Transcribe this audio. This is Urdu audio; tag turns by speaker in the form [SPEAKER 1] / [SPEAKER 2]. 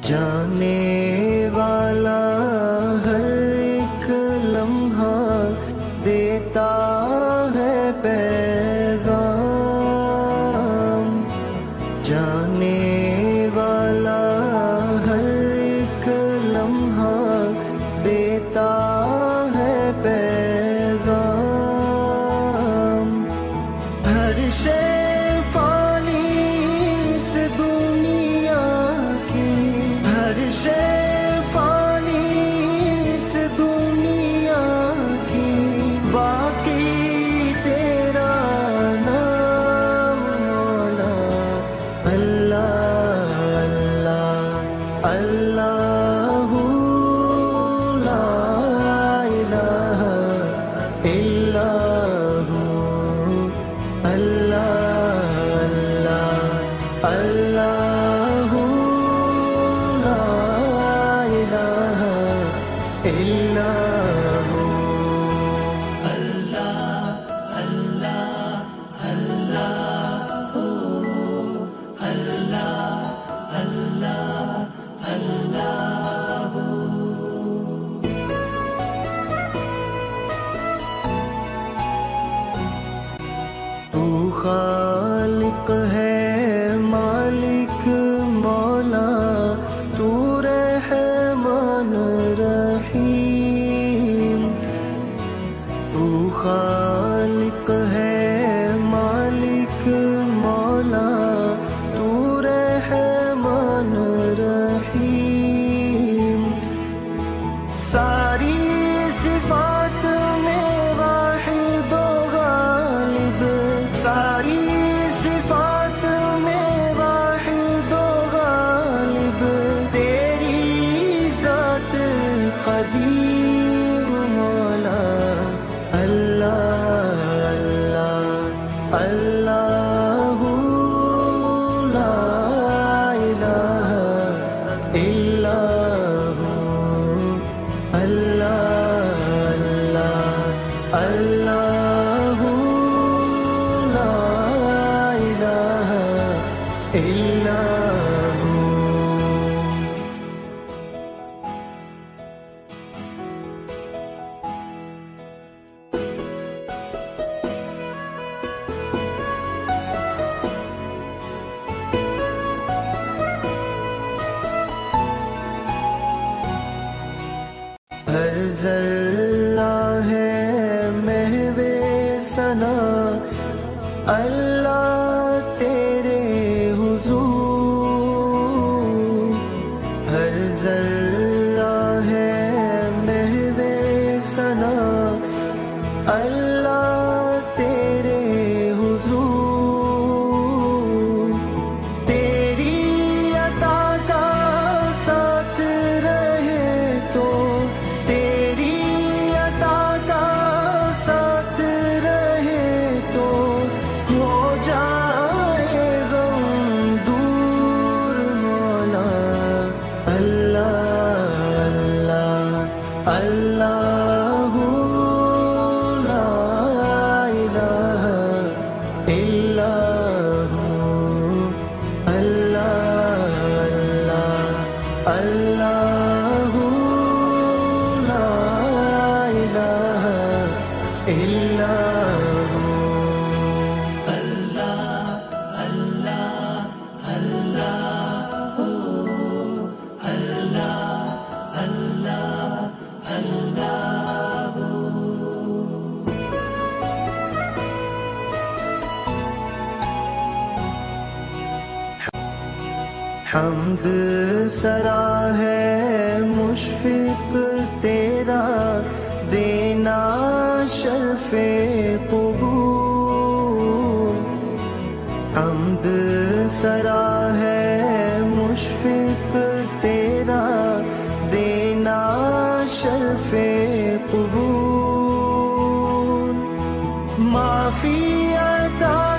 [SPEAKER 1] جانے والا ہر ایک لمحہ دیتا ہے پیغام، جانے والا ہر ایک لمحہ دیتا ہے پیغام، ہر شے فانی سے دنیا کی، ہر شے فانی سے دنیا کی، باقی تیرا نام مولا اللہ اللہ اللہ لا الہ الا ہو اللہ اللہ اللہ لا الہ الا ہو تو خالق ہے مالک مولا، تو رحمان رحیم، تو خالق ہے مالک مولا، تو رحمان رحیم، ساری صفات میں واحد و غالب، ساری صفات میں واحد و غالب، تیری ذات قدیم مولا اللہ اللہ اللہ لا الہ الا ہو اللہ اللہ اللہ لا الہ الا ہو ہر ذرہ ہے محو ثنا اللہ تیرے حضور، ہر ذرہ ہے محو ثنا اللہ تیرے حضور، تیری عطا کا ساتھ رہے تو، تیری عطا کا ساتھ رہے تو، ہو جائے غم حمد سرا ہے مشفق تیرا دینا شرف قبول، حمد سرا ہے مشفق تیرا دینا شرف قبول، معافی عطا